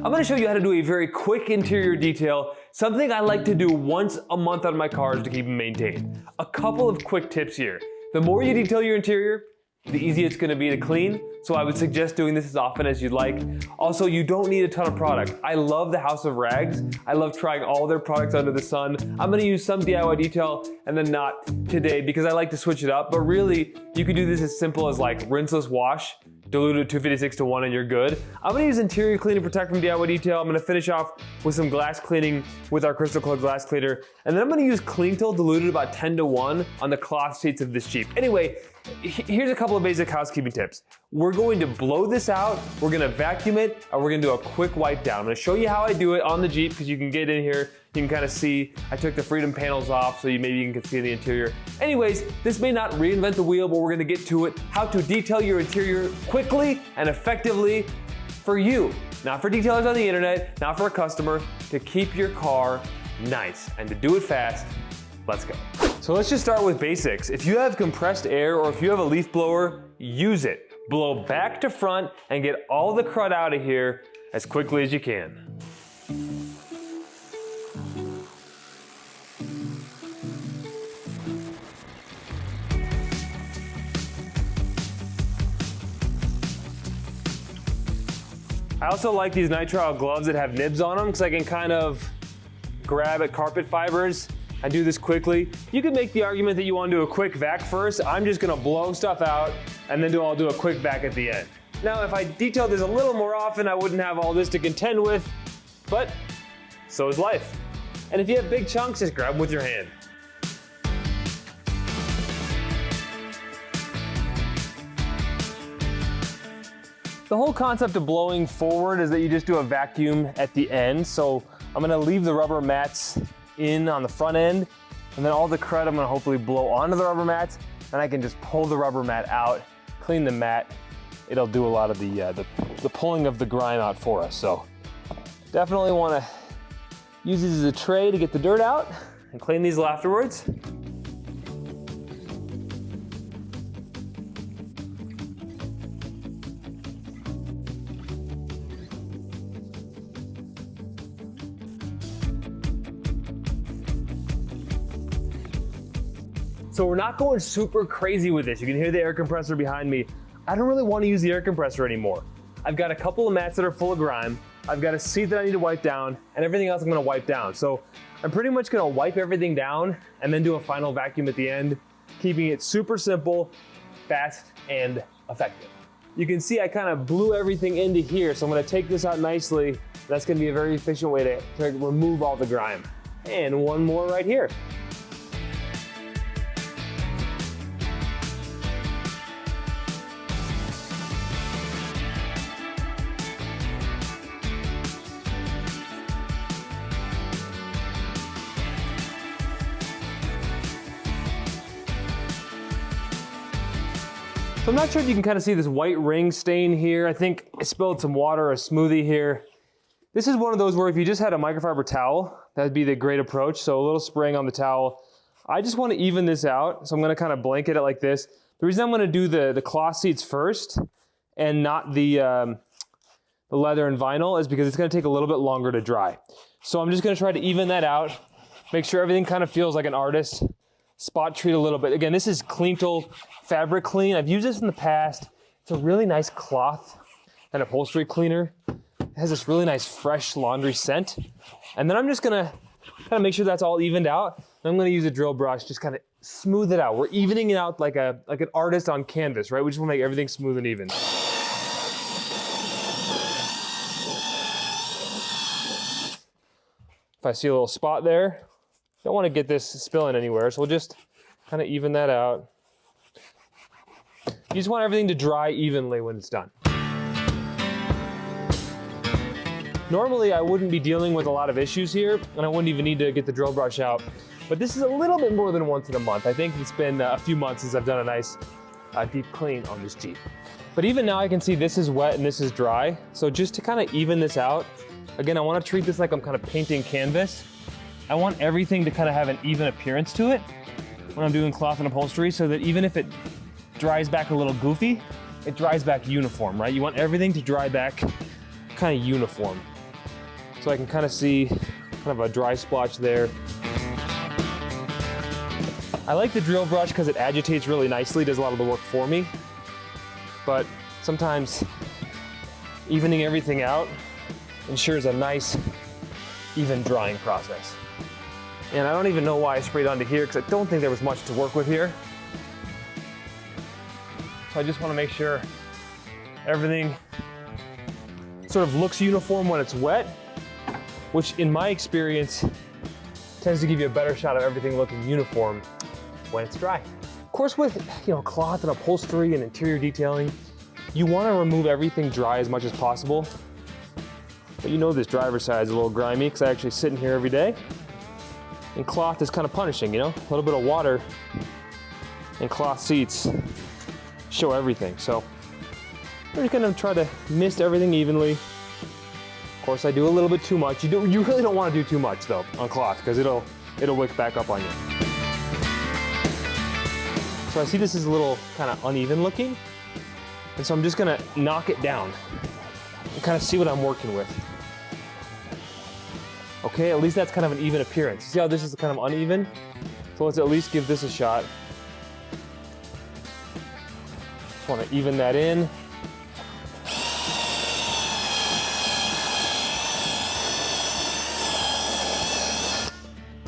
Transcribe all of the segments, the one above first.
I'm gonna show you how to do a very quick interior detail, something I like to do once a month on my cars to keep them maintained. A couple of quick tips here. The more you detail your interior, the easier it's gonna be to clean, so I would suggest doing this as often as you'd like. Also, you don't need a ton of product. I love the House of Rags. I love trying all their products under the sun. I'm gonna use some DIY detail and then not today because I like to switch it up, but really, you could do this as simple as like rinseless wash, diluted 256:1 and you're good. I'm gonna use interior clean and protect from DIY detail. I'm gonna finish off with some glass cleaning with our Crystal Clear glass cleaner. And then I'm gonna use Clean Tool diluted about 10:1 on the cloth seats of this Jeep. Anyway, here's a couple of basic housekeeping tips. We're going to blow this out, we're gonna vacuum it, and we're gonna do a quick wipe down. I'm gonna show you how I do it on the Jeep because you can get in here, you can kind of see, I took the Freedom panels off so maybe you can see the interior. Anyways, this may not reinvent the wheel, but we're gonna get to it. How to detail your interior quickly and effectively for you. Not for detailers on the internet, not for a customer, to keep your car nice. And to do it fast, let's go. So let's just start with basics. If you have compressed air or if you have a leaf blower, use it. Blow back to front and get all the crud out of here as quickly as you can. I also like these nitrile gloves that have nibs on them because I can kind of grab at carpet fibers and do this quickly. You could make the argument that you want to do a quick vac first. I'm just gonna blow stuff out and then I'll do a quick vac at the end. Now, if I detailed this a little more often, I wouldn't have all this to contend with, but so is life. And if you have big chunks, just grab them with your hand. The whole concept of blowing forward is that you just do a vacuum at the end. So I'm gonna leave the rubber mats in on the front end, and then all the crud I'm gonna hopefully blow onto the rubber mats, and I can just pull the rubber mat out, clean the mat. It'll do a lot of the pulling of the grime out for us. So definitely wanna use these as a tray to get the dirt out and clean these afterwards. So we're not going super crazy with this. You can hear the air compressor behind me. I don't really want to use the air compressor anymore. I've got a couple of mats that are full of grime. I've got a seat that I need to wipe down, and everything else I'm gonna wipe down. So I'm pretty much gonna wipe everything down and then do a final vacuum at the end, keeping it super simple, fast, and effective. You can see I kind of blew everything into here, so I'm gonna take this out nicely. That's gonna be a very efficient way to remove all the grime. And one more right here. So I'm not sure if you can kind of see this white ring stain here. I think I spilled some water or a smoothie here. This is one of those where if you just had a microfiber towel, that'd be the great approach. So a little spraying on the towel. I just want to even this out. So I'm gonna kind of blanket it like this. The reason I'm gonna do the cloth seats first and not the leather and vinyl is because it's gonna take a little bit longer to dry. So I'm just gonna try to even that out. Make sure everything kind of feels like an artist. Spot treat a little bit. Again, this is Clean Tool Fabric Clean. I've used this in the past. It's a really nice cloth and upholstery cleaner. It has this really nice fresh laundry scent. And then I'm just gonna kind of make sure that's all evened out. And I'm gonna use a drill brush, just kind of smooth it out. We're evening it out like an artist on canvas, right? We just wanna make everything smooth and even. If I see a little spot there, don't want to get this spilling anywhere, so we'll just kind of even that out. You just want everything to dry evenly when it's done. Normally, I wouldn't be dealing with a lot of issues here, and I wouldn't even need to get the drill brush out, but this is a little bit more than once in a month. I think it's been a few months since I've done a nice deep clean on this Jeep. But even now I can see this is wet and this is dry, so just to kind of even this out, again, I want to treat this like I'm kind of painting canvas. I want everything to kind of have an even appearance to it when I'm doing cloth and upholstery, so that even if it dries back a little goofy, it dries back uniform, right? You want everything to dry back kind of uniform. so I can kind of see kind of a dry splotch there. I like the drill brush because it agitates really nicely, does a lot of the work for me. But sometimes evening everything out ensures a nice, even drying process. And I don't even know why I sprayed onto here because I don't think there was much to work with here. So I just want to make sure everything sort of looks uniform when it's wet, which in my experience tends to give you a better shot of everything looking uniform when it's dry. Of course, with cloth and upholstery and interior detailing, you want to remove everything dry as much as possible. But this driver's side is a little grimy because I actually sit in here every day. And cloth is kind of punishing, a little bit of water and cloth seats show everything. So we're just gonna try to mist everything evenly. Of course, I do a little bit too much. You really don't want to do too much though on cloth because it'll wick back up on you. So I see this is a little kind of uneven looking. And so I'm just gonna knock it down and kind of see what I'm working with. Okay, at least that's kind of an even appearance. See how this is kind of uneven? So let's at least give this a shot. Just want to even that in.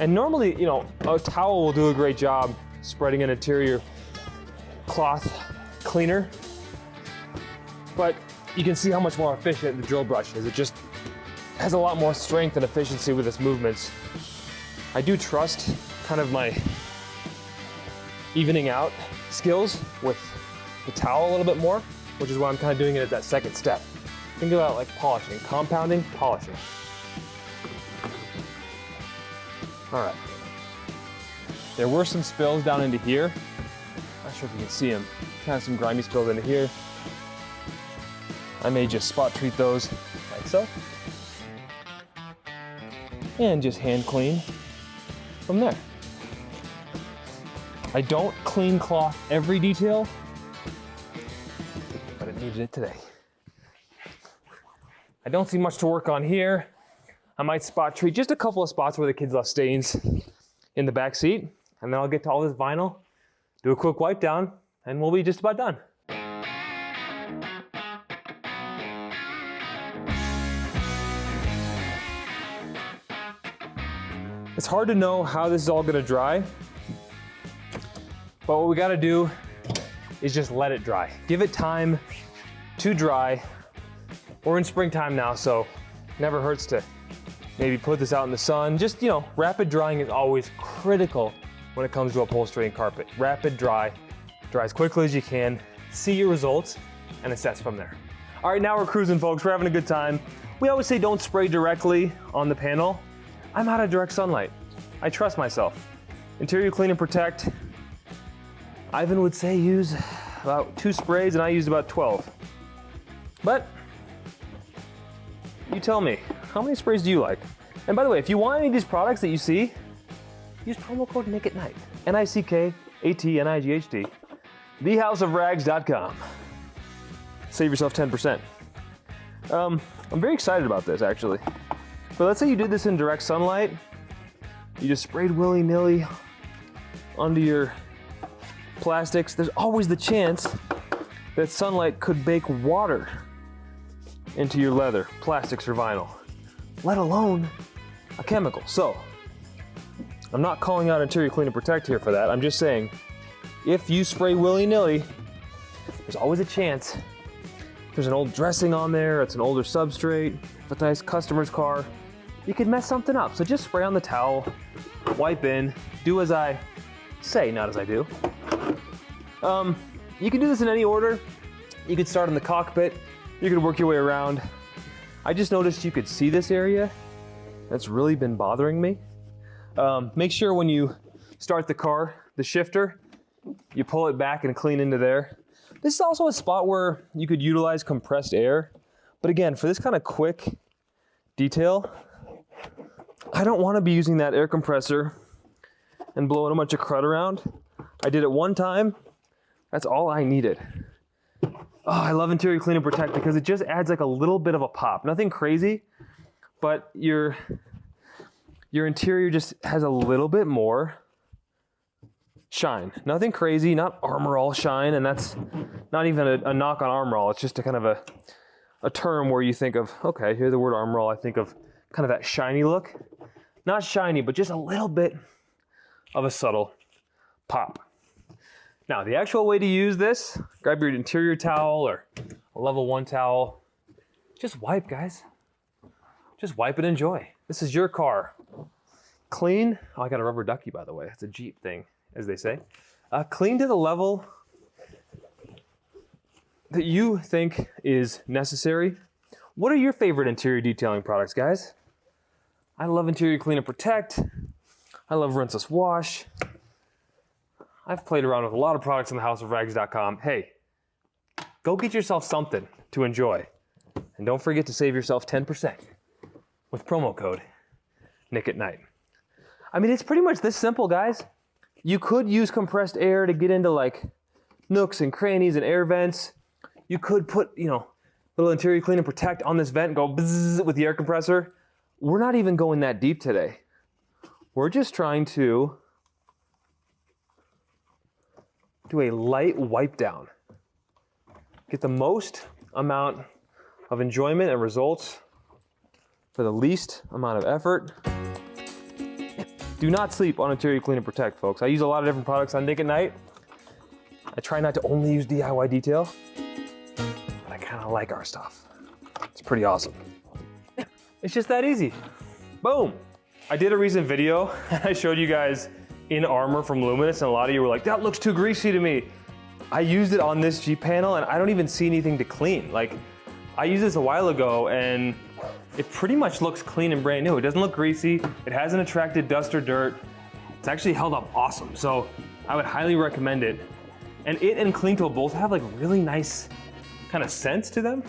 And normally, a towel will do a great job spreading an interior cloth cleaner. But you can see how much more efficient the drill brush is. It just has a lot more strength and efficiency with its movements. I do trust kind of my evening out skills with the towel a little bit more, which is why I'm kind of doing it at that second step. Think about like polishing, compounding, polishing. All right. There were some spills down into here. Not sure if you can see them. Kind of some grimy spills into here. I may just spot treat those like so. And just hand clean from there. I don't clean cloth every detail, but it needed it today. I don't see much to work on here. I might spot treat just a couple of spots where the kids left stains in the back seat, and then I'll get to all this vinyl, do a quick wipe down, and we'll be just about done. It's hard to know how this is all gonna dry, but what we gotta do is just let it dry. Give it time to dry. We're in springtime now, so never hurts to maybe put this out in the sun. Just, rapid drying is always critical when it comes to upholstery and carpet. Rapid dry as quickly as you can, see your results, and assess from there. All right, now we're cruising, folks. We're having a good time. We always say don't spray directly on the panel. I'm out of direct sunlight. I trust myself. Interior clean and protect. Ivan would say use about 2 sprays, and I used about 12. But you tell me, how many sprays do you like? And by the way, if you want any of these products that you see, use promo code NICKATNIGHT, NICKATNIGHT, thehouseofrags.com. Save yourself 10%. I'm very excited about this, actually. But let's say you did this in direct sunlight. You just sprayed willy-nilly onto your plastics. There's always the chance that sunlight could bake water into your leather, plastics, or vinyl, let alone a chemical. So, I'm not calling out Interior Clean and Protect here for that. I'm just saying, if you spray willy-nilly, there's always a chance. There's an old dressing on there, it's an older substrate, if it's a nice customer's car, you could mess something up. So just spray on the towel, wipe in, do as I say, not as I do. You can do this in any order. You could start in the cockpit, you could work your way around. I just noticed you could see this area. That's really been bothering me. Make sure when you start the car, the shifter, you pull it back and clean into there. This is also a spot where you could utilize compressed air. But again, for this kind of quick detail, I don't want to be using that air compressor and blowing a bunch of crud around. I did it one time. That's all I needed. Oh, I love Interior Clean and Protect because it just adds like a little bit of a pop. Nothing crazy, but your interior just has a little bit more shine. Nothing crazy, not Armor All shine, and that's not even a knock on Armor All. It's just a kind of a term where you think of, okay, hear the word Armor All, I think of kind of that shiny look. Not shiny, but just a little bit of a subtle pop. Now, the actual way to use this, grab your interior towel or a level 1 towel. Just wipe, guys. Just wipe and enjoy. This is your car. Clean. Oh, I got a rubber ducky, by the way. It's a Jeep thing, as they say. Clean to the level that you think is necessary. What are your favorite interior detailing products, guys? I love Interior Clean and Protect. I love Rinseless Wash. I've played around with a lot of products on the houseofrags.com. Hey, go get yourself something to enjoy. And don't forget to save yourself 10% with promo code Nick at Night. I mean, it's pretty much this simple, guys. You could use compressed air to get into like nooks and crannies and air vents. You could put, little Interior Clean and Protect on this vent and go bzzz with the air compressor. We're not even going that deep today. We're just trying to do a light wipe down. Get the most amount of enjoyment and results for the least amount of effort. Do not sleep on Interior Clean and Protect, folks. I use a lot of different products on Nick at Night. I try not to only use DIY detail, but I kind of like our stuff. It's pretty awesome. It's just that easy. Boom. I did a recent video and I showed you guys in Armor from Luminous, and a lot of you were like, that looks too greasy to me. I used it on this Jeep panel and I don't even see anything to clean. Like, I used this a while ago and it pretty much looks clean and brand new. It doesn't look greasy. It hasn't attracted dust or dirt. It's actually held up awesome. So I would highly recommend it. And it and Clean Tool both have like really nice kind of scents to them.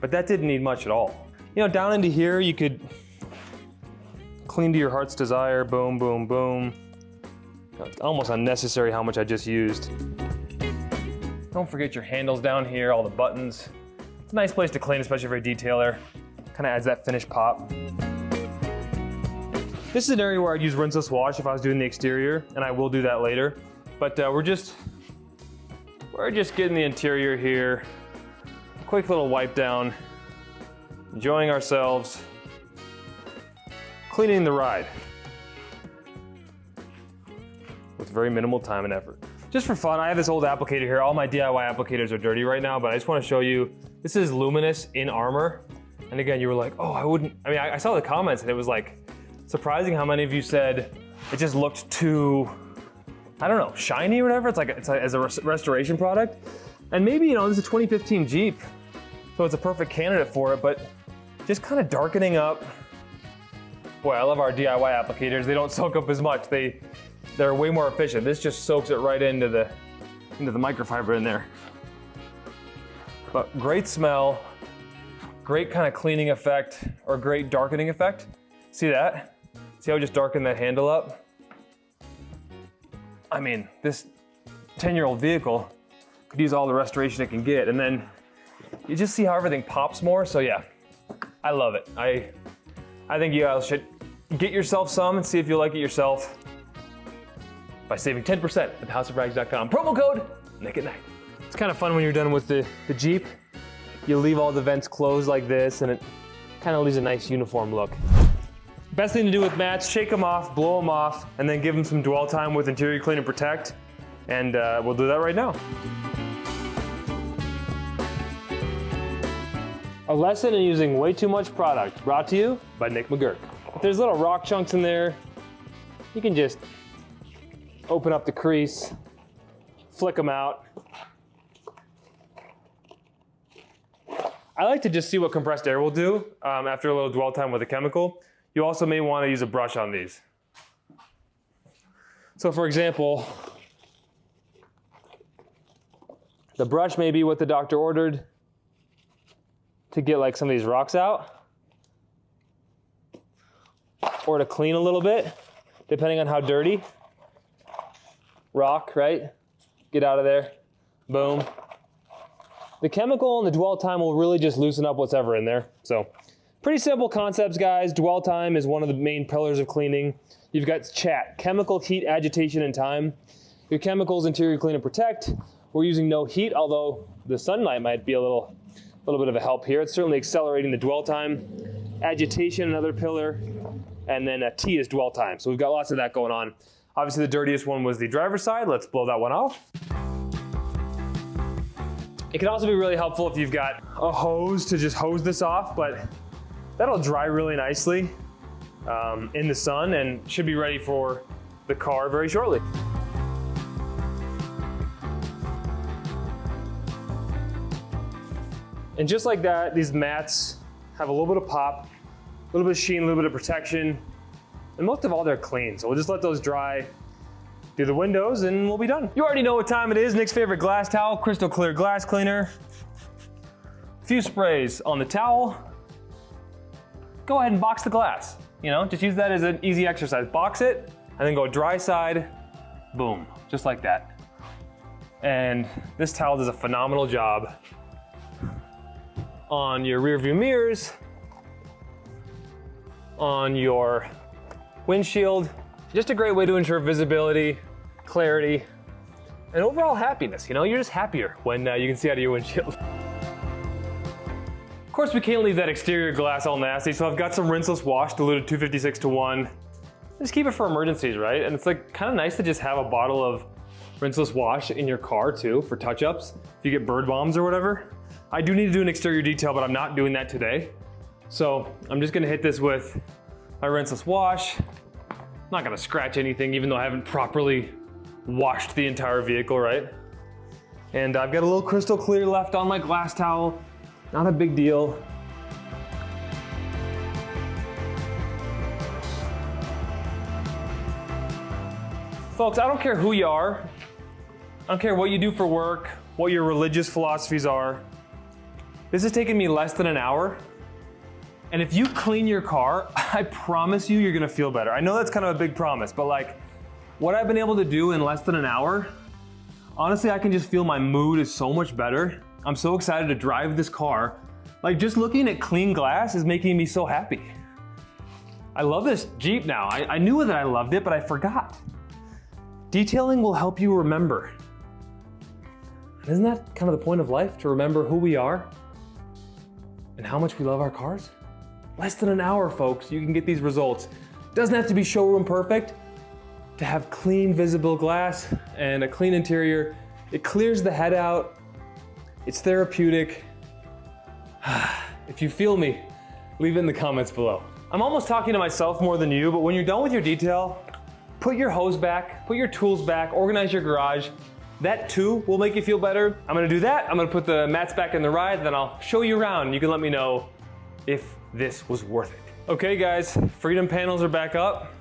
But that didn't need much at all. Down into here, you could clean to your heart's desire. Boom, boom, boom. It's almost unnecessary how much I just used. Don't forget your handles down here, all the buttons. It's a nice place to clean, especially for a detailer. Kind of adds that finished pop. This is an area where I'd use Rinseless Wash if I was doing the exterior, and I will do that later. But we're just getting the interior here. Quick little wipe down, enjoying ourselves, cleaning the ride with very minimal time and effort. Just for fun, I have this old applicator here. All my DIY applicators are dirty right now, but I just want to show you, this is Luminous in Armor. And again, you were like, oh, I saw the comments and it was like surprising how many of you said it just looked too, I don't know, shiny or whatever. It's like as a restoration product. And maybe, this is a 2015 Jeep, so it's a perfect candidate for it, but just kind of darkening up. Boy, I love our DIY applicators. They don't soak up as much. They're way more efficient. This just soaks it right into the microfiber in there. But great smell, great kind of cleaning effect, or great darkening effect. See that? See how I just darkened that handle up? I mean, this 10-year-old vehicle could use all the restoration it can get, and then you just see how everything pops more. So yeah, I love it. I think you guys should get yourself some and see if you like it yourself by saving 10% at houseofrags.com. Promo code Nick at Night. It's kind of fun when you're done with the Jeep. You leave all the vents closed like this, and it kind of leaves a nice uniform look. Best thing to do with mats, shake them off, blow them off, and then give them some dwell time with Interior Clean and Protect. And we'll do that right now. A lesson in using way too much product, brought to you by Nick McGurk. If there's little rock chunks in there, you can just open up the crease, flick them out. I like to just see what compressed air will do after a little dwell time with a chemical. You also may want to use a brush on these. So for example, the brush may be what the doctor ordered to get like some of these rocks out, or to clean a little bit, depending on how dirty. Rock, right? Get out of there. Boom. The chemical and the dwell time will really just loosen up what's ever in there. So pretty simple concepts, guys. Dwell time is one of the main pillars of cleaning. You've got chat, chemical, heat, agitation, and time. Your chemicals, interior clean and protect. We're using no heat, although the sunlight might be a little bit of a help here. It's certainly accelerating the dwell time. Agitation, another pillar. And then T is dwell time. So we've got lots of that going on. Obviously the dirtiest one was the driver's side. Let's blow that one off. It can also be really helpful if you've got a hose to just hose this off, but that'll dry really nicely in the sun and should be ready for the car very shortly. And just like that, these mats have a little bit of pop, a little bit of sheen, a little bit of protection, and most of all, they're clean. So we'll just let those dry, do the windows, and we'll be done. You already know what time it is. Nick's favorite glass towel, crystal clear glass cleaner. A few sprays on the towel. Go ahead and box the glass. You know, just use that as an easy exercise. Box it, and then go dry side, boom, just like that. And this towel does a phenomenal job on your rear view mirrors, on your windshield. Just a great way to ensure visibility, clarity, and overall happiness. You know, you're just happier when you can see out of your windshield. Of course, we can't leave that exterior glass all nasty, so I've got some rinseless wash diluted 256:1. Just keep it for emergencies, right? And it's like kind of nice to just have a bottle of rinseless wash in your car too for touch-ups if you get bird bombs or whatever. I do need to do an exterior detail, but I'm not doing that today. So I'm just gonna hit this with my rinseless wash. I'm not gonna scratch anything, even though I haven't properly washed the entire vehicle, right? And I've got a little crystal clear left on my glass towel. Not a big deal. Folks, I don't care who you are. I don't care what you do for work, what your religious philosophies are. This has taken me less than an hour. And if you clean your car, I promise you're gonna feel better. I know that's kind of a big promise, but like what I've been able to do in less than an hour, honestly, I can just feel my mood is so much better. I'm so excited to drive this car. Like just looking at clean glass is making me so happy. I love this Jeep now. I knew that I loved it, but I forgot. Detailing will help you remember. And isn't that kind of the point of life, to remember who we are and how much we love our cars? Less than an hour, folks, you can get these results. Doesn't have to be showroom perfect. To have clean, visible glass and a clean interior, it clears the head out. It's therapeutic. If you feel me, leave it in the comments below. I'm almost talking to myself more than you, but when you're done with your detail, put your hose back, put your tools back, organize your garage. That too will make you feel better. I'm gonna do that. I'm gonna put the mats back in the ride, then I'll show you around. You can let me know if this was worth it. Okay guys, Freedom panels are back up.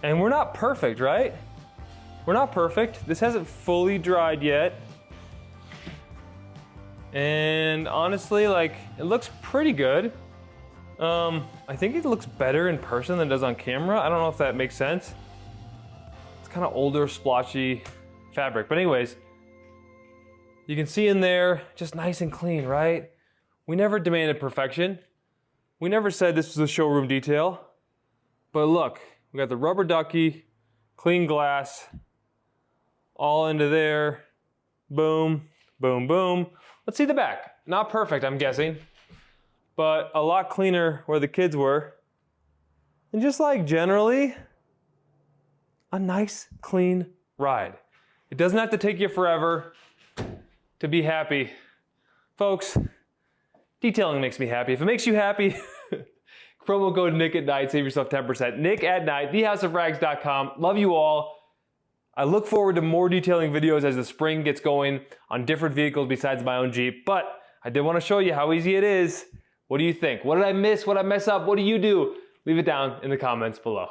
And we're not perfect, right? We're not perfect. This hasn't fully dried yet. And honestly, like, it looks pretty good. I think it looks better in person than it does on camera. I don't know if that makes sense. It's kind of older, splotchy fabric. But anyways, you can see in there, just nice and clean, right? We never demanded perfection. We never said this was a showroom detail. But look, we got the rubber ducky, clean glass, all into there. Boom, boom, boom. Let's see the back. Not perfect, I'm guessing, but a lot cleaner where the kids were. And just like generally, a nice, clean ride. It doesn't have to take you forever to be happy. Folks, detailing makes me happy. If it makes you happy, promo code Nick at Night, save yourself 10%. Nick at Night, thehouseofrags.com. Love you all. I look forward to more detailing videos as the spring gets going on different vehicles besides my own Jeep, but I did want to show you how easy it is. What do you think? What did I miss? What did I mess up? What do you do? Leave it down in the comments below.